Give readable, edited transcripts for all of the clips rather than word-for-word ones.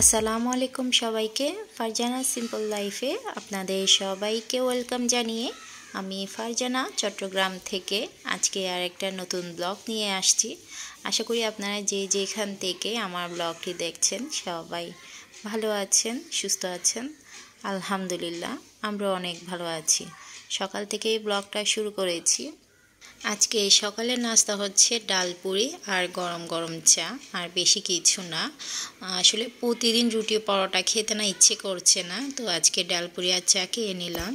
আসসালামু আলাইকুম সবাইকে ফারজানা সিম্পল লাইফে আপনাদের সবাইকে ওয়েলকাম জানিয়ে আমি ফারজানা চট্টগ্রাম থেকে আজকে আরেকটা নতুন ব্লগ নিয়ে আসছি। আশা করি আপনারা যে যেখান থেকে আমার ব্লগটি দেখছেন সবাই ভালো আছেন, সুস্থ আছেন। আলহামদুলিল্লাহ আমরা অনেক ভালো আছি। সকাল থেকেই ব্লগটা শুরু করেছি। আজকে সকালের নাস্তা হচ্ছে ডাল পুরি আর গরম গরম চা, আর বেশি কিছু না। আসলে প্রতিদিন রুটি পরোটা খেতে না ইচ্ছে করছে না, তো আজকে ডাল পুরি আর চা খেয়ে নিলাম।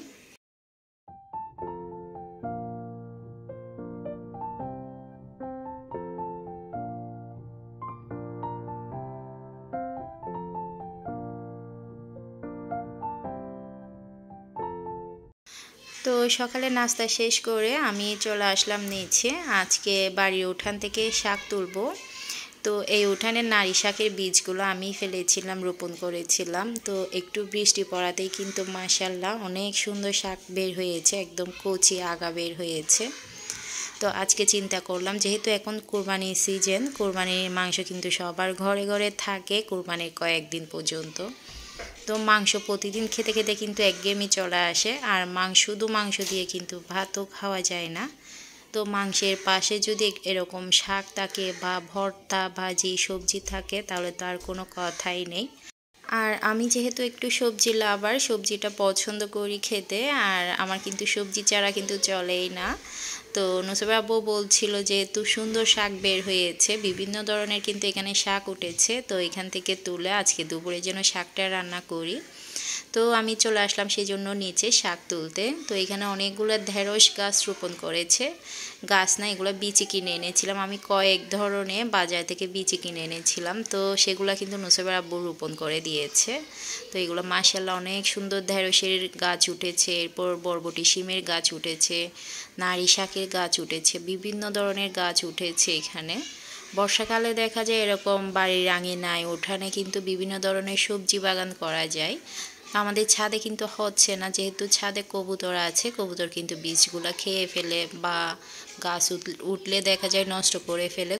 তো সকালে নাস্তা শেষ করে আমি চলে আসলাম নিচে। আজকে বাড়ির উঠান থেকে শাক তুলবো। তো এই উঠানের নারী শাকের বীজগুলো আমি ফেলেছিলাম, রোপণ করেছিলাম। তো একটু বৃষ্টি পড়াতেই কিন্তু মাশাআল্লাহ অনেক সুন্দর শাক বের হয়েছে, একদম কচি আগা বের হয়েছে। তো আজকে চিন্তা করলাম, যেহেতু এখন কোরবানির সিজন, কোরবানির মাংস কিন্তু সবার ঘরে ঘরে থাকে কোরবানির কয়েকদিন পর্যন্ত। তো মাংস প্রতিদিন খেতে খেতে কিন্তু একঘেয়েমি চলে আসে, আর শুধু মাংস দিয়ে কিন্তু ভাতও খাওয়া যায় না। তো মাংসের পাশে যদি এরকম শাক থাকে বা ভর্তা ভাজি সবজি থাকে তাহলে তো আর কোনো কথাই নেই। আর আমি যেহেতু একটু সবজি লাভার, সবজিটা পছন্দ করি খেতে, আর আমার কিন্তু সবজি ছাড়া কিন্তু চলেই না। তো নুসরাত আপু বলছিল যে এত সুন্দর শাক বের হয়েছে, বিভিন্ন ধরনের কিন্তু এখানে শাক উঠেছে, তো এখান থেকে তুলে আজকে দুপুরের জন্য শাকটা রান্না করি। তো আমি চলে আসলাম সেই জন্য নিচে শাক তুলতে। তো এখানে অনেকগুলো ঢেঁড়স গাছ রোপণ করেছে, গাছ না এগুলো বিচি কিনে এনেছিলাম আমি, কয়েক ধরনের বাজার থেকে বিচি কিনে এনেছিলাম। তো সেগুলো কিন্তু নুসরাত আব্বু রোপণ করে দিয়েছে। তো এগুলো মাশাআল্লাহ অনেক সুন্দর ঢেঁড়সের গাছ উঠেছে, এরপর বরবটি শিমের গাছ উঠেছে, নারী শাকের গাছ উঠেছে, বিভিন্ন ধরনের গাছ উঠেছে এখানে। বর্ষাকালে দেখা যায় এরকম বাড়ির আঙিনায় উঠানে কিন্তু বিভিন্ন ধরনের সবজি বাগান করা যায়। আমাদের ছাদে কিন্তু হচ্ছে না, যেহেতু ছাদে কবুতর আছে, কবুতর কিন্তু বীজগুলো খেয়ে ফেলে বা গাছ উঠলে দেখা যায় নষ্ট করে ফেলে।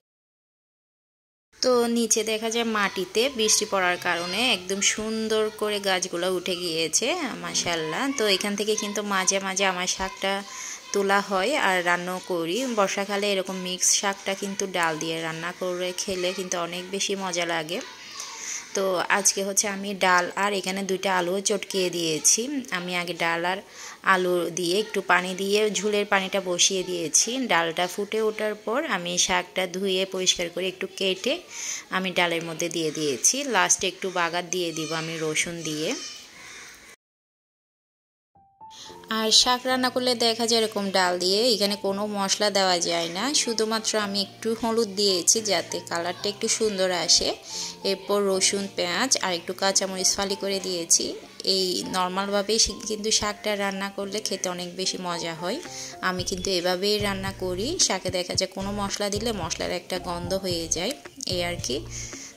তো নিচে দেখা যায় মাটিতে বৃষ্টি পড়ার কারণে একদম সুন্দর করে গাছগুলো উঠে গিয়েছে মাশাআল্লাহ। তো এখান থেকে কিন্তু মাঝে মাঝে আমার শাকটা তোলা হয় আর রান্নাও করি। বর্ষাকালে এরকম মিক্স শাকটা কিন্তু ডাল দিয়ে রান্না করে খেলে কিন্তু অনেক বেশি মজা লাগে। তো আজকে হচ্ছে আমি ডাল আর এখানে দুইটা আলুও চটকিয়ে দিয়েছি। আমি আগে ডাল আর আলু দিয়ে একটু পানি দিয়ে ঝোলের পানিটা বসিয়ে দিয়েছি। ডালটা ফুটে ওঠার পর আমি শাকটা ধুয়ে পরিষ্কার করে একটু কেটে আমি ডালের মধ্যে দিয়ে দিয়েছি। লাস্টে একটু বাগার দিয়ে দিব আমি রসুন দিয়ে। আর শাক রান্না করলে দেখা যায় এরকম ডাল দিয়ে এখানে কোনো মশলা দেওয়া যায় না, শুধুমাত্র আমি একটু হলুদ দিয়েছি যাতে কালারটা একটু সুন্দর আসে। এরপর রসুন পেঁয়াজ আর একটু কাঁচামরিচ ফালি করে দিয়েছি। এই নর্মালভাবেই কিন্তু শাকটা রান্না করলে খেতে অনেক বেশি মজা হয়। আমি কিন্তু এভাবেই রান্না করি। শাকে দেখা যায় কোনো মশলা দিলে মশলার একটা গন্ধ হয়ে যায়, এই আর কি।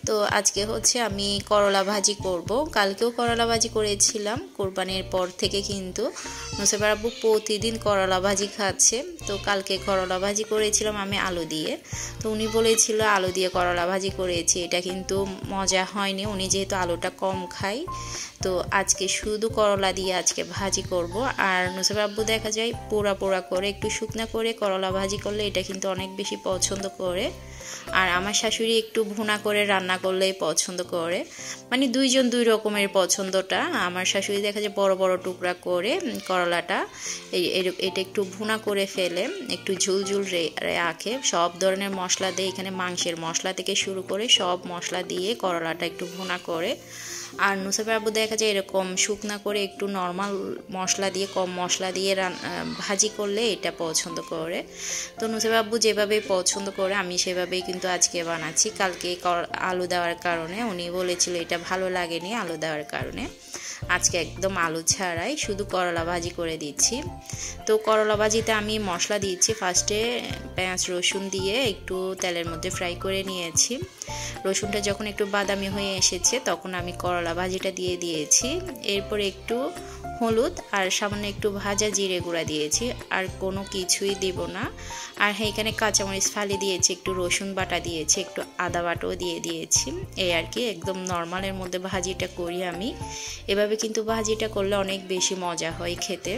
তো আজকে হচ্ছে আমি করলা ভাজি করব। কালকেও করলা ভাজি করেছিলাম। কোরবানির পর থেকে কিন্তু নুসরাত আব্বু প্রতিদিন করলা ভাজি খাচ্ছে। তো কালকে করলা ভাজি করেছিলাম আমি আলু দিয়ে। তো উনি বলেছিল আলু দিয়ে করলা ভাজি করেছি, এটা কিন্তু মজা হয়নি, উনি যেহেতু আলুটা কম খায়। তো আজকে শুধু করলা দিয়ে আজকে ভাজি করব। আর নুসরাত আব্বু দেখা যায় পোড়া পোড়া করে একটু শুকনা করে করলা ভাজি করলে এটা কিন্তু অনেক বেশি পছন্দ করে। আর আমার শাশুড়ি একটু ভুনা করে রান্না করলেই পছন্দ করে, মানে দুইজন দুই রকমের পছন্দটা। আমার শাশুড়ি দেখা যায় বড় বড় টুকরা করে করলাটা এটা একটু ভুনা করে ফেলে, একটু ঝুলঝুল রাখে, সব ধরনের মশলা দিয়ে, এখানে মাংসের মশলা থেকে শুরু করে সব মশলা দিয়ে করলাটা একটু ভুনা করে। আর নুসরাত আব্বু দেখা যায় এরকম শুকনা করে একটু নর্মাল মশলা দিয়ে, কম মশলা দিয়ে ভাজি করলে এটা পছন্দ করে। তো নুসরাত আব্বু যেভাবে পছন্দ করে আমি সেভাবেই কিন্তু আজকে বানাচ্ছি। কালকে আলু দেওয়ার কারণে উনি বলেছিল এটা ভালো লাগেনি আলু দেওয়ার কারণে, আজকে একদম আলু ছাড়াই শুধু করলা ভাজি করে দিচ্ছি। তো করলা ভাজিতে আমি মশলা দিচ্ছি, ফার্স্টে পেঁয়াজ রসুন দিয়ে একটু তেলের মধ্যে ফ্রাই করে নিয়েছি। রসুনটা যখন একটু বাদামি হয়ে এসেছে তখন আমি করলা ভাজিটা দিয়ে দিয়েছি। এরপর একটু হলুদ আর সামান্য একটু ভাজা জিরে গুঁড়া দিয়েছি, আর কোনো কিছুই দেব না। আর হ্যাঁ, এখানে কাঁচামরিচ ফালি দিয়েছি, একটু রসুন বাটা দিয়েছি, একটু আদা বাটাও দিয়ে দিয়েছি। এই আর কি, একদম নর্মালের মধ্যে ভাজিটা করি আমি। এভাবে কিন্তু ভাজিটা করলে অনেক বেশি মজা হয় খেতে।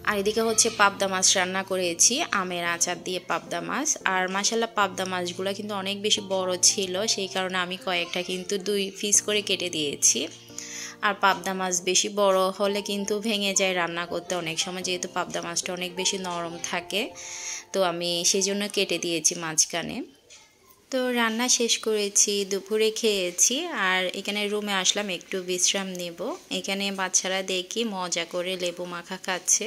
আর এদিকে হচ্ছে পাবদা মাছ রান্না করেছি, আমের আচার দিয়ে পাবদা মাছ। আর মাশাআল্লাহ পাবদা মাছগুলো কিন্তু অনেক বেশি বড় ছিল, সেই কারণে আমি কয়েকটা কিন্তু 2 পিস করে কেটে দিয়েছি। আর পাবদা মাছ বেশি বড় হলে কিন্তু ভেঙে যায় রান্না করতে অনেক সময়, যেহেতু পাবদা মাছটা অনেক বেশি নরম থাকে, তো আমি সেই জন্য কেটে দিয়েছি মাঝখানে। তো রান্না শেষ করেছি, দুপুরে খেয়েছি, আর এখানে রুমে আসলাম একটু বিশ্রাম নেব। এখানে বাচ্চারা দেখি মজা করে লেবু মাখা খাচ্ছে।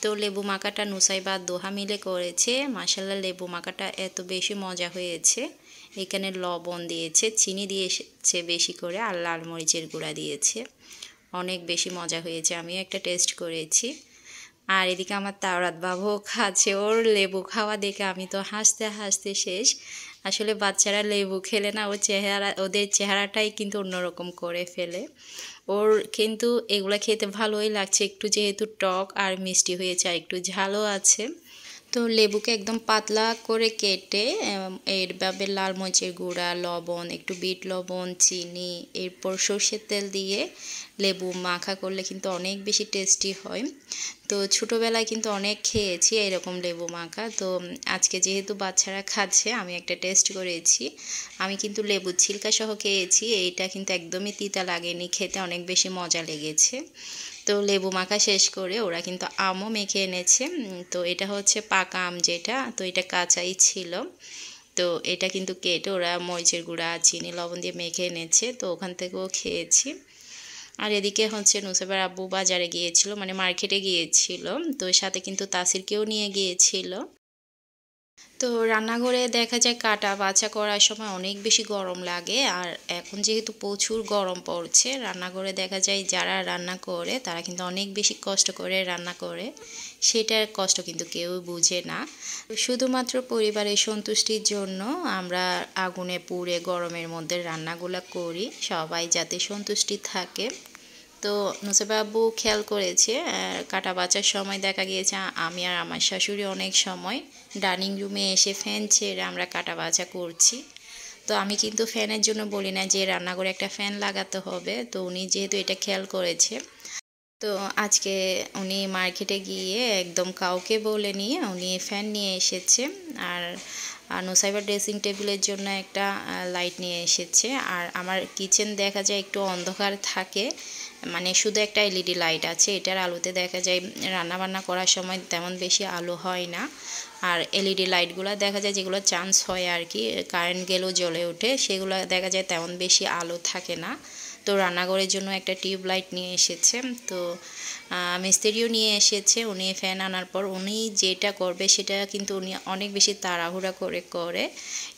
তো লেবু মাখাটা নুসাইবা দোহা মিলে করেছে, মাশাআল্লাহ লেবু মাখাটা এত বেশি মজা হয়েছে। এখানে লবণ দিয়েছে, চিনি দিয়েছে বেশি করে, আর লাল মরিচের গুঁড়া দিয়েছে, অনেক বেশি মজা হয়েছে। আমিও একটা টেস্ট করেছি। আর এদিকে আমার তাওরাত বাবুও খাচ্ছে, ওর লেবু খাওয়া দেখে আমি তো হাসতে হাসতে শেষ। আসলে বাচ্চারা লেবু খেলে না ওদের চেহারাটাই কিন্তু অন্যরকম করে ফেলে। ওর কিন্তু এগুলা খেতে ভালোই লাগছে, একটু যেহেতু টক আর মিষ্টি হয়েছে, আর একটু ঝালও আছে। তো লেবুকে একদম পাতলা করে কেটে এইভাবে লাল মরিচের গুঁড়া, লবণ, একটু বিট লবণ, চিনি, এরপর সর্ষের তেল দিয়ে লেবু মাখা করলে কিন্তু অনেক বেশি টেস্টি হয়। তো ছোটোবেলায় কিন্তু অনেক খেয়েছি এরকম লেবু মাখা। তো আজকে যেহেতু বাচ্চারা খাচ্ছে, আমি একটা টেস্ট করেছি। আমি কিন্তু লেবুর ছিলকা সহ খেয়েছি, এইটা কিন্তু একদমই তিতা লাগেনি, খেতে অনেক বেশি মজা লেগেছে। তো লেবু মাখা শেষ করে ওরা কিন্তু আমও মেখে এনেছে। তো এটা হচ্ছে পাকা আম যেটা, তো এটা কাঁচাই ছিল। তো এটা কিন্তু কেটে ওরা মরিচের গুঁড়া, চিনি, লবণ দিয়ে মেখে এনেছে, তো ওখান থেকেও খেয়েছি। আর এদিকে হচ্ছে নুসাইবার আব্বু বাজারে গিয়েছিল, মানে মার্কেটে গিয়েছিল, তো সাথে কিন্তু তাসিরকেও নিয়ে গিয়েছিল। তো রান্নাঘরে দেখা যায় কাটা বাছা করার সময় অনেক বেশি গরম লাগে, আর এখন যেহেতু প্রচুর গরম পড়ছে, রান্নাঘরে দেখা যায় যারা রান্না করে তারা কিন্তু অনেক বেশি কষ্ট করে রান্না করে, সেটার কষ্ট কিন্তু কেউ বুঝে না। শুধুমাত্র পরিবারের সন্তুষ্টির জন্য আমরা আগুনে পুড়ে গরমের মধ্যে রান্নাগুলো করি, সবাই যাতে সন্তুষ্টি থাকে। তো নুসাইবা আব্বু খেয়াল করেছে কাটা বাছার সময় দেখা গিয়েছে আমি আর আমার শাশুড়ি অনেক সময় ডাইনিং রুমে এসে ফ্যান ছেড়ে আমরা কাটা বাছা করছি। তো আমি কিন্তু ফ্যানের জন্য বলি না যে রান্নাঘরে একটা ফ্যান লাগাতে হবে, তো উনি যেহেতু এটা খেয়াল করেছে, তো আজকে উনি মার্কেটে গিয়ে একদম কাউকে বলে নিয়ে উনি ফ্যান নিয়ে এসেছে। আর নুসাইবার ড্রেসিং টেবিলের জন্য একটা লাইট নিয়ে এসেছে। আর আমার কিচেন দেখা যায় একটু অন্ধকার থাকে, মানে শুধু একটা এলইডি লাইট আছে, এটার আলোতে দেখা যায় রান্না বান্না করার সময় তেমন বেশি আলো হয় না। আর এলইডি লাইটগুলো দেখা যায় যেগুলো চান্স হয় আর কি, কারেন্ট গেলেও জ্বলে ওঠে, সেগুলো দেখা যায় তেমন বেশি আলো থাকে না। তো রান্নাঘরের জন্য একটা টিউব লাইট নিয়ে এসেছে। তো মিস্ত্রিও নিয়ে এসেছে। উনি ফ্যান আনার পর উনি যেটা করবে সেটা কিন্তু উনি অনেক বেশি তাড়াহুড়া করে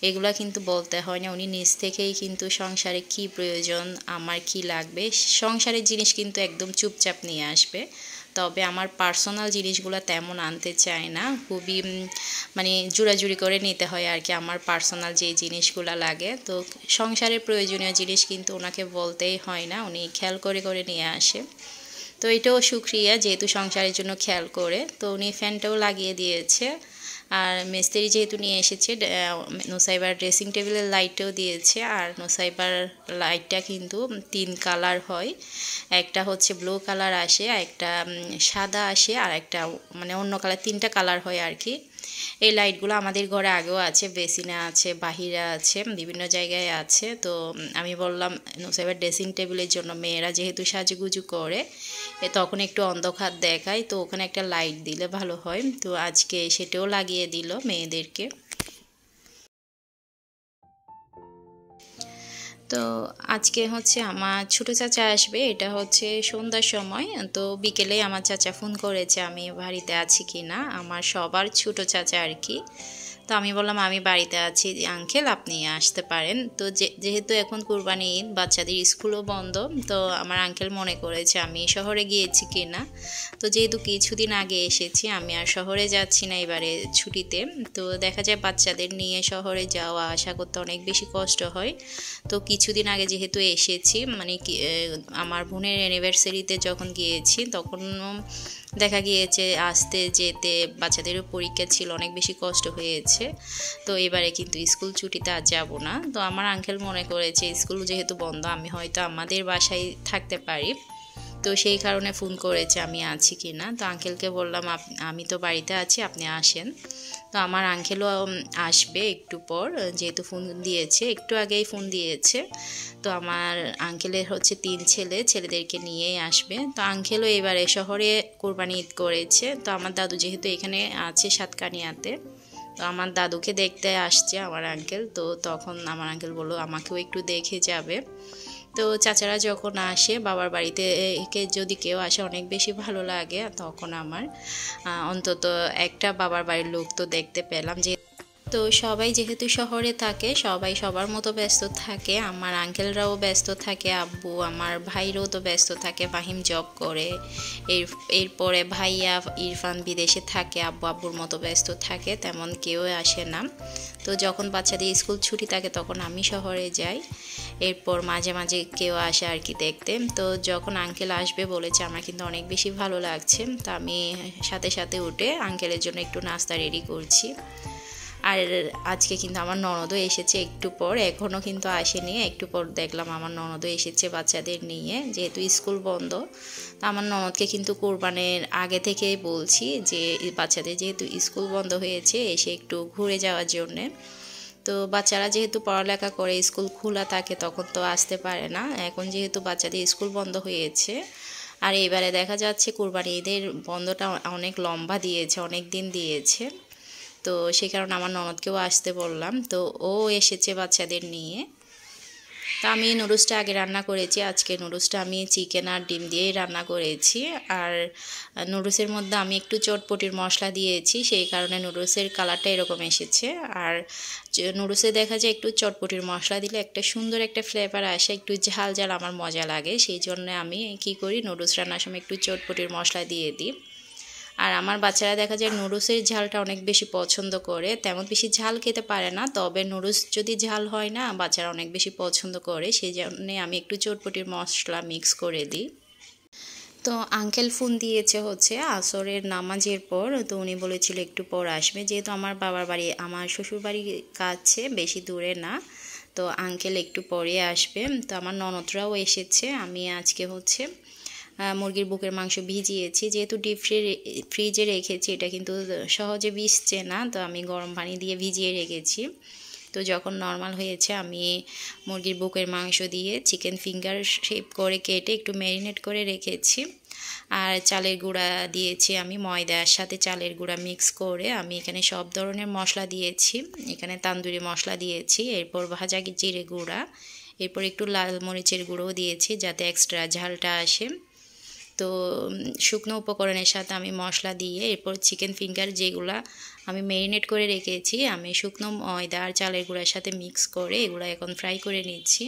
এগুলা কিন্তু বলতে হয় না, উনি নিজ থেকেই কিন্তু সংসারে কি প্রয়োজন, আমার কি লাগবে, সংসারের জিনিস কিন্তু একদম চুপচাপ নিয়ে আসবে। তবে আমার পার্সোনাল জিনিসগুলো তেমন আনতে চায় না, খুবই মানে জোড়াজুড়ি করে নিতে হয় আর কি আমার পার্সোনাল যে জিনিসগুলো লাগে। তো সংসারের প্রয়োজনীয় জিনিস কিন্তু ওনাকে বলতেই হয় না, উনি খেয়াল করে নিয়ে আসে। তো এটাও শুক্রিয়া, যেহেতু সংসারের জন্য খেয়াল করে। তো উনি ফ্যানটাও লাগিয়ে দিয়েছে। আর মিস্ত্রি যেহেতু নিয়ে এসেছে, নুসাইবার ড্রেসিং টেবিলের লাইটটাও দিয়েছে। আর নুসাইবার লাইটটা কিন্তু 3 কালার হয়, একটা হচ্ছে ব্লু কালার আসে, একটা সাদা আসে, আর একটা মানে অন্য কালার, 3টা কালার হয় আর কি। এই লাইটগুলো আমাদের ঘরে আগেও আছে, বেসিনে আছে, বাহিরে আছে, বিভিন্ন জায়গায় আছে। তো আমি বললাম নুসাইবার ড্রেসিং টেবিলের জন্য মেয়েরা যেহেতু সাজুগুজু করে তখন একটু অন্ধকার দেখায়, তো ওখানে একটা লাইট দিলে ভালো হয়। তো আজকে সেটাও লাগিয়ে দিল মেয়েদেরকে। তো আজকে হচ্ছে আমার ছোটো চাচা আসবে, এটা হচ্ছে সন্ধ্যার সময়। তো বিকেলে আমার চাচা ফোন করেছে আমি বাড়িতে আছি কি না, আমার সবার ছোটো চাচা আর কি। তো আমি বললাম আমি বাড়িতে আছি আঙ্কেল, আপনি আসতে পারেন। তো যেহেতু এখন কুরবানি ঈদ, বাচ্চাদের স্কুলও বন্ধ, তো আমার আঙ্কেল মনে করেছে আমি শহরে গিয়েছি কিনা। তো যেহেতু কিছুদিন আগে এসেছি, আমি আর শহরে যাচ্ছি না এবারে ছুটিতে। তো দেখা যায় বাচ্চাদের নিয়ে শহরে যাওয়া আসা করতে অনেক বেশি কষ্ট হয়। তো কিছুদিন আগে যেহেতু এসেছি, মানে কি আমার বোনের অ্যানিভার্সারিতে যখন গিয়েছি তখন দেখা গিয়েছে আসতে যেতে বাচ্চাদেরও পরীক্ষা ছিল, অনেক বেশি কষ্ট হয়েছে। তো এবারে কিন্তু স্কুল ছুটিতে আর যাবো না। তো আমার আঙ্কেল মনে করেছে স্কুল যেহেতু বন্ধ, আমি হয়তো আমাদের বাসায় থাকতে পারি। তো সেই কারণে ফোন করেছে আমি আছি কি না। তো আঙ্কেলকে বললাম আমি তো বাড়িতে আছি, আপনি আসেন। তো আমার আঙ্কেলও আসবে একটু পর, যেহেতু ফোন দিয়েছে, একটু আগেই ফোন দিয়েছে। তো আমার আঙ্কেলের হচ্ছে 3 ছেলে, ছেলেদেরকে নিয়েই আসবে। তো আঙ্কেলও এবারে শহরে কোরবানি ঈদ করেছে। তো আমার দাদু যেহেতু এখানে আছে সাতকানিয়াতে, তো আমার দাদুকে দেখতে আসছে আমার আঙ্কেল। তো তখন আমার আঙ্কেল বললো আমাকেও একটু দেখে যাবে। তো চাচারা যখন আসে বাবার বাড়িতে যদি কেউ আসে অনেক বেশি ভালো লাগে। তখন আমার অন্তত একটা বাবার বাড়ির লোক তো দেখতে পেলাম। তো সবাই যেহেতু শহরে থাকে, সবাই সবার মতো ব্যস্ত থাকে। আমার আঙ্কেলরাও ব্যস্ত থাকে, আব্বু আমার ভাইরাও তো ব্যস্ত থাকে, ফাহিম জব করে। এরপরে ভাইয়া ইরফান বিদেশে থাকে, আব্বুর মতো ব্যস্ত থাকে, তেমন কেউ আসে না। তো যখন বাচ্চাদের স্কুল ছুটি থাকে তখন আমি শহরে যাই। এরপর মাঝে মাঝে কেউ আসে আর কি দেখতে। তো যখন আঙ্কেল আসবে বলেছে আমার কিন্তু অনেক বেশি ভালো লাগছে। তো আমি সাথে সাথে উঠে আঙ্কেলের জন্য একটু নাস্তা রেডি করছি। আর আজকে কিন্তু আমার ননদও এসেছে একটু পর, এখনও কিন্তু আসেনি। একটু পর দেখলাম আমার ননদও এসেছে বাচ্চাদের নিয়ে, যেহেতু স্কুল বন্ধ। তো আমার ননদকে কিন্তু কোরবানির আগে থেকেই বলছি যে বাচ্চাদের যেহেতু স্কুল বন্ধ হয়েছে, এসে একটু ঘুরে যাওয়ার জন্যে। তো বাচ্চারা যেহেতু পড়ালেখা করে, স্কুল খোলা থাকে, তখন তো আসতে পারে না। এখন যেহেতু বাচ্চাদের স্কুল বন্ধ হয়েছে, আর এবারে দেখা যাচ্ছে কোরবানি ঈদের বন্ধটা অনেক লম্বা দিয়েছে, অনেক দিন দিয়েছে। তো সেই কারণে আমার ননদকেও আসতে বললাম। তো ও এসেছে বাচ্চাদের নিয়ে। তো আমি নুডলসটা আগে রান্না করেছি। আজকে নুডলসটা আমি চিকেন আর ডিম দিয়েই রান্না করেছি। আর নুডলসের মধ্যে আমি একটু চটপটির মশলা দিয়েছি, সেই কারণে নুডলসের কালারটা এরকম এসেছে। আর নুডলসে দেখা যায় একটু চটপটির মশলা দিলে একটা সুন্দর একটা ফ্লেভার আসে, একটু ঝাল ঝাল আমার মজা লাগে। সেই জন্য আমি কি করি, নুডলস রান্নার সময় একটু চটপটির মশলা দিয়ে দিই। আর আমার বাচ্চারা দেখা যায় নুডলসের ঝালটা অনেক বেশি পছন্দ করে, তেমন বেশি ঝাল খেতে পারে না, তবে নুডলস যদি ঝাল হয় না বাচ্চারা অনেক বেশি পছন্দ করে। সেই জন্যে আমি একটু চটপটির মশলা মিক্স করে দিই। তো আঙ্কেল ফোন দিয়েছে হচ্ছে আসরের নামাজের পর। তো উনি বলেছিল একটু পর আসবে, যেহেতু আমার বাবার বাড়ি আমার শ্বশুর বাড়ির কাছে, বেশি দূরে না। তো আঙ্কেল একটু পরে আসবে। তো আমার ননদরাও এসেছে। আমি আজকে হচ্ছে মুরগির বুকের মাংস ভিজিয়েছি, যেহেতু ফ্রিজে রেখেছি, এটা কিন্তু সহজে ভিজছে না। তো আমি গরম পানি দিয়ে ভিজিয়ে রেখেছি। তো যখন নর্মাল হয়েছে, আমি মুরগির বুকের মাংস দিয়ে চিকেন ফিঙ্গার শেপ করে কেটে একটু ম্যারিনেট করে রেখেছি। আর চালের গুঁড়া দিয়েছি আমি, ময়দার সাথে চালের গুঁড়া মিক্স করে আমি এখানে সব ধরনের মশলা দিয়েছি। এখানে তান্দুরি মশলা দিয়েছি, এরপর ভাজা জিরে গুঁড়া, এরপর একটু লাল মরিচের গুঁড়োও দিয়েছি যাতে এক্সট্রা ঝালটা আসে। তো শুকনো উপকরণের সাথে আমি মশলা দিয়ে এরপর চিকেন ফিঙ্গার যেগুলা আমি ম্যারিনেট করে রেখেছি, আমি শুকনো ময়দা আর চালের গুঁড়ার সাথে মিক্স করে এগুলো এখন ফ্রাই করে নিচ্ছি।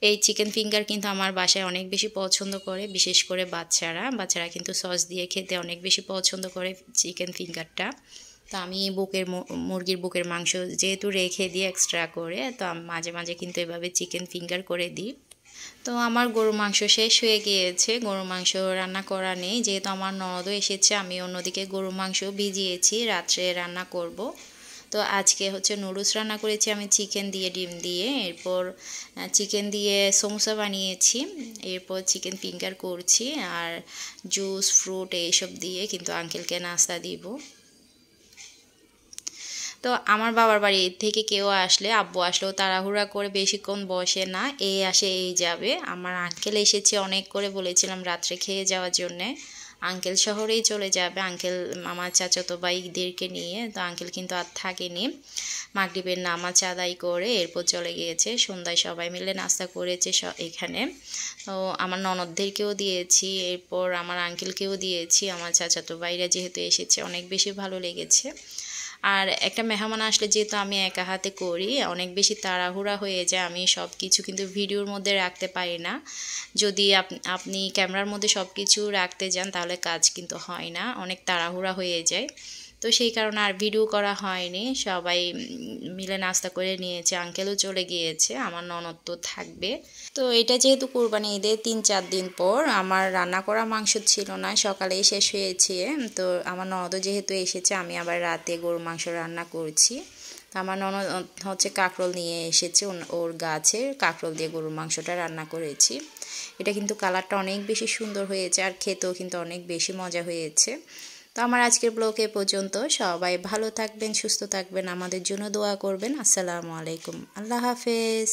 এই চিকেন ফিঙ্গার কিন্তু আমার বাসায় অনেক বেশি পছন্দ করে, বিশেষ করে বাচ্চারা কিন্তু সস দিয়ে খেতে অনেক বেশি পছন্দ করে চিকেন ফিঙ্গারটা। তো আমি মুরগির বুকের মাংস যেহেতু রেখে দিই এক্সট্রা করে, তো মাঝে মাঝে কিন্তু এভাবে চিকেন ফিঙ্গার করে দিই। তো আমার গরু মাংস শেষ হয়ে গিয়েছে, গরু মাংস রান্না করা নেই, যেহেতু আমার ননদও এসেছে। আমি অন্যদিকে গরু মাংস ভিজিয়েছি, রাত্রে রান্না করব। তো আজকে হচ্ছে নুডলস রান্না করেছি আমি চিকেন দিয়ে, ডিম দিয়ে। এরপর চিকেন দিয়ে সমোসা বানিয়েছি, এরপর চিকেন ফিঙ্গার করছি, আর জুস ফ্রুট এইসব দিয়ে কিন্তু আঙ্কেলকে নাস্তা দিব। তো আমার বাবার বাড়ি থেকে কেউ আসলে, আব্বু আসলেও তাড়াহুড়া করে বেশিক্ষণ বসে না, এই আসে এই যাবে। আমার আঙ্কেল এসেছে অনেক করে, বলেছিলাম রাত্রে খেয়ে যাওয়ার জন্যে। আঙ্কেল শহরেই চলে যাবে, আঙ্কেল আমার চাচাতো ভাইদেরকে নিয়ে। তো আঙ্কেল কিন্তু আর থাকেনি, মাগরিবের নামাজ আদায় করে এরপর চলে গিয়েছে। সন্ধ্যায় সবাই মিলে নাস্তা করেছে এখানে। তো আমার ননদদেরকেও দিয়েছি, এরপর আমার আঙ্কেলকেও দিয়েছি। আমার চাচাতো ভাইরা যেহেতু এসেছে অনেক বেশি ভালো লেগেছে। আর একটা মেহমান আসলে যেহেতু আমি একা হাতে করি, অনেক বেশি তাড়াহুড়া হয়ে যায়, আমি সব কিছু কিন্তু ভিডিওর মধ্যে রাখতে পারি না। যদি আপনি ক্যামেরার মধ্যে সব কিছু রাখতে যান তাহলে কাজ কিন্তু হয় না, অনেক তাড়াহুড়া হয়ে যায়। তো সেই কারণে আর ভিডিও করা হয়নি। সবাই মিলে নাস্তা করে নিয়েছে, আঙ্কেলও চলে গিয়েছে, আমার ননদ তো থাকবে। তো এটা যেহেতু কোরবানি ঈদের ৩-৪ দিন পর, আমার রান্না করা মাংস ছিল না, সকালেই শেষ হয়েছে। তো আমার ননদও যেহেতু এসেছে, আমি আবার রাতে গরুর মাংস রান্না করছি। তো আমার ননদ হচ্ছে কাঁকরোল নিয়ে এসেছে, ওর গাছের কাঁকরোল দিয়ে গরুর মাংসটা রান্না করেছি। এটা কিন্তু কালারটা অনেক বেশি সুন্দর হয়েছে, আর খেতেও কিন্তু অনেক বেশি মজা হয়েছে। তো আমার আজকের ব্লগ এ পর্যন্ত। সবাই ভালো থাকবেন, সুস্থ থাকবেন, আমাদের জন্য দোয়া করবেন। আসসালামু আলাইকুম, আল্লাহ হাফেজ।